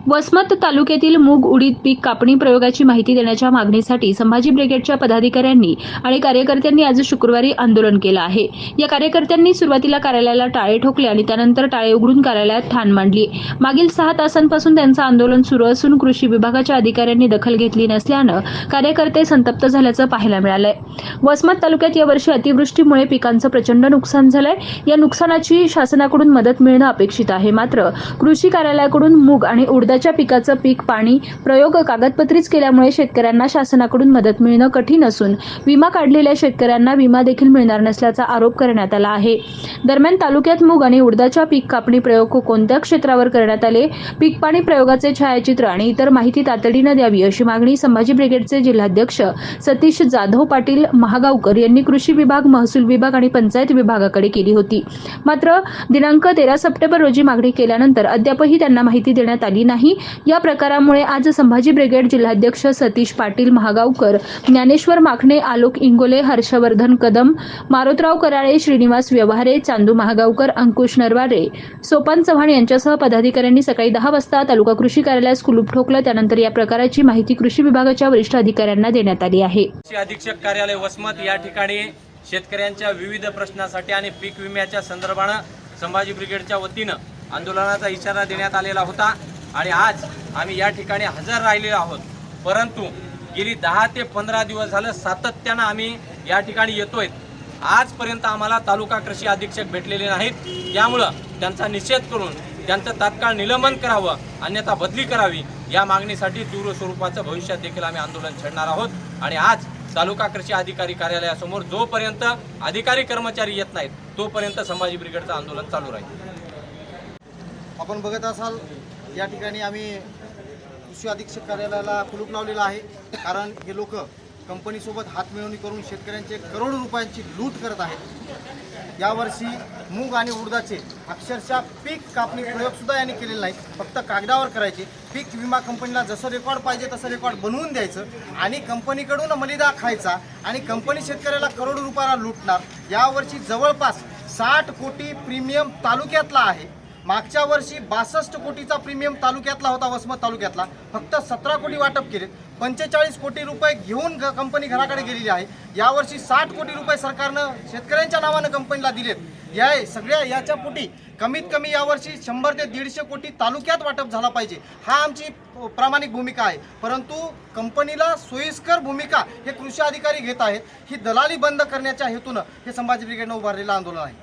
वसमत तालुक्यातील मूग उडीद पीक कापणी प्रयोगाची माहिती देण्याच्या मागणीसाठी संभाजी ब्रिगेडच्या पदाधिकाऱ्यांनी आणि कार्यकर्त्यांनी आज शुक्रवारी आंदोलन केलं आहे। या कार्यकर्त्यांनी सुरुवातीला कार्यालयाला टाळे ठोकले आणि त्यानंतर टाळे उघडून कार्यालयात ठाण मांडली। मागील 6 तासांपासून त्यांचं आंदोलन सुरू असून कृषी विभागाच्या अधिकाऱ्यांनी दखल घेतली नसल्यानं कार्यकर्ते संतप्त झाल्याचं पाहायला मिळालंय। वसमत तालुक्यात यावर्षी अतिवृष्टीमुळे पिकांचं प्रचंड नुकसान झालंय। या नुकसानाची शासनाकडून मदत मिळणं अपेक्षित आहे, मात्र कृषी कार्यालयाकडून मूग आणि उडदाच्या पिकाचं पीक पाणी प्रयोग कागदपत्रीच केल्यामुळे शेतकऱ्यांना शासनाकडून मदत मिळणं कठीण असून विमा काढलेल्या शेतकऱ्यांना विमा देखील मिळणार नसल्याचा आरोप करण्यात आला आहे। दरम्यान तालुक्यात मूग आणि उडदाच्या पीक कापणी प्रयोग कोणत्या क्षेत्रावर करण्यात आले, पीक पाणी प्रयोगाचे छायाचित्र आणि इतर माहिती तातडीनं द्यावी अशी मागणी संभाजी ब्रिगेडचे जिल्हाध्यक्ष सतीश जाधव पाटील महागावकर यांनी कृषी विभाग, महसूल विभाग आणि पंचायत विभागाकडे केली होती। मात्र दिनांक 13 सप्टेंबर रोजी मागणी केल्यानंतर अद्यापही त्यांना माहिती देण्यात आली नाही। या प्रकारामुळे आज संभाजी ब्रिगेड जिल्हाध्यक्ष सतीश पाटील महागावकर, ज्ञानेश्वर माखणे, आलोक इंगोले, हर्षवर्धन कदम, मारोतराव कराळे, श्रीनिवास व्यवहारे, चांदू महागावकर, अंकुश नरवारे, सोपान चव्हाण यांच्यासह पदाधिकाऱ्यांनी सकाळी 10 वाजता तालुका कृषी कार्यालयास कुलूप ठोकलं। त्यानंतर या प्रकाराची माहिती कृषी विभागाच्या वरिष्ठ अधिकाऱ्यांना देण्यात आली आहे। कृषी अधीक्षक कार्यालय वसमत या ठिकाणी शेतकऱ्यांच्या विविध प्रश्नासाठी आणि पीक विम्याच्या संदर्भाने संभाजी ब्रिगेडच्या वतीनं आंदोलनाचा इशारा देण्यात आलेला होता आणि आज आम्ही या ठिकाणी हजर राहिलेलो आहोत। परंतु गेली 10 ते 15 दिवस झालं सातत्यानं आम्ही या ठिकाणी येतोय। आजपर्यंत आम्हाला तालुका कृषी अधीक्षक भेटलेले नाहीत। त्यामुळं त्यांचा निषेध करून त्यांचं तात्काळ निलंबन करावं, अन्यथा बदली करावी या मागणीसाठी तीव्र स्वरूपाचं भविष्यात देखील आम्ही आंदोलन छेडणार आहोत। आणि आज तालुका कृषी अधिकारी कार्यालयासमोर जोपर्यंत अधिकारी कर्मचारी येत नाहीत तोपर्यंत संभाजी ब्रिगेडचं आंदोलन चालू राहील। आपण बघत असाल या ठिकाणी आम्ही कृषी अधीक्षक कार्यालयाला कुलूप लावलेला आहे, कारण हे लोक कंपनीसोबत हातमिळवणी करून शेतकऱ्यांचे करोडो रुपयांची लूट करत आहेत। यावर्षी मूग आणि उडदाचे अक्षरशः पीक कापणी प्रयोगसुद्धा यांनी केलेला नाही, फक्त कागदावर करायचे। पीक विमा कंपनीला जसं रेकॉर्ड पाहिजे तसं रेकॉर्ड बनवून द्यायचं आणि कंपनीकडून मलिदा खायचा आणि कंपनी शेतकऱ्याला करोडो रुपयाला लुटणार। यावर्षी जवळपास 60 कोटी प्रीमियम तालुक्यातला आहे। मागच्या वर्षी 62 कोटीचा प्रीमियम तालुक्यातला होता, वसमत तालुक्यातला। फक्त 17 कोटी वाटप केलेत, 45 कोटी रुपये घेऊन कंपनी घराकडे गेलेली आहे। यावर्षी 60 कोटी रुपये सरकारनं शेतकऱ्यांच्या नावानं कंपनीला दिलेत। या सगळ्या याच्या पोटी कमीत कमी यावर्षी 100 ते 150 कोटी तालुक्यात वाटप झाला पाहिजे, हा आमची प्रामाणिक भूमिका आहे। परंतु कंपनीला सोयीस्कर भूमिका हे कृषी अधिकारी घेत आहेत। ही दलाली बंद करण्याच्या हेतूनं हे संभाजी ब्रिगेडनं उभारलेलं आंदोलन आहे।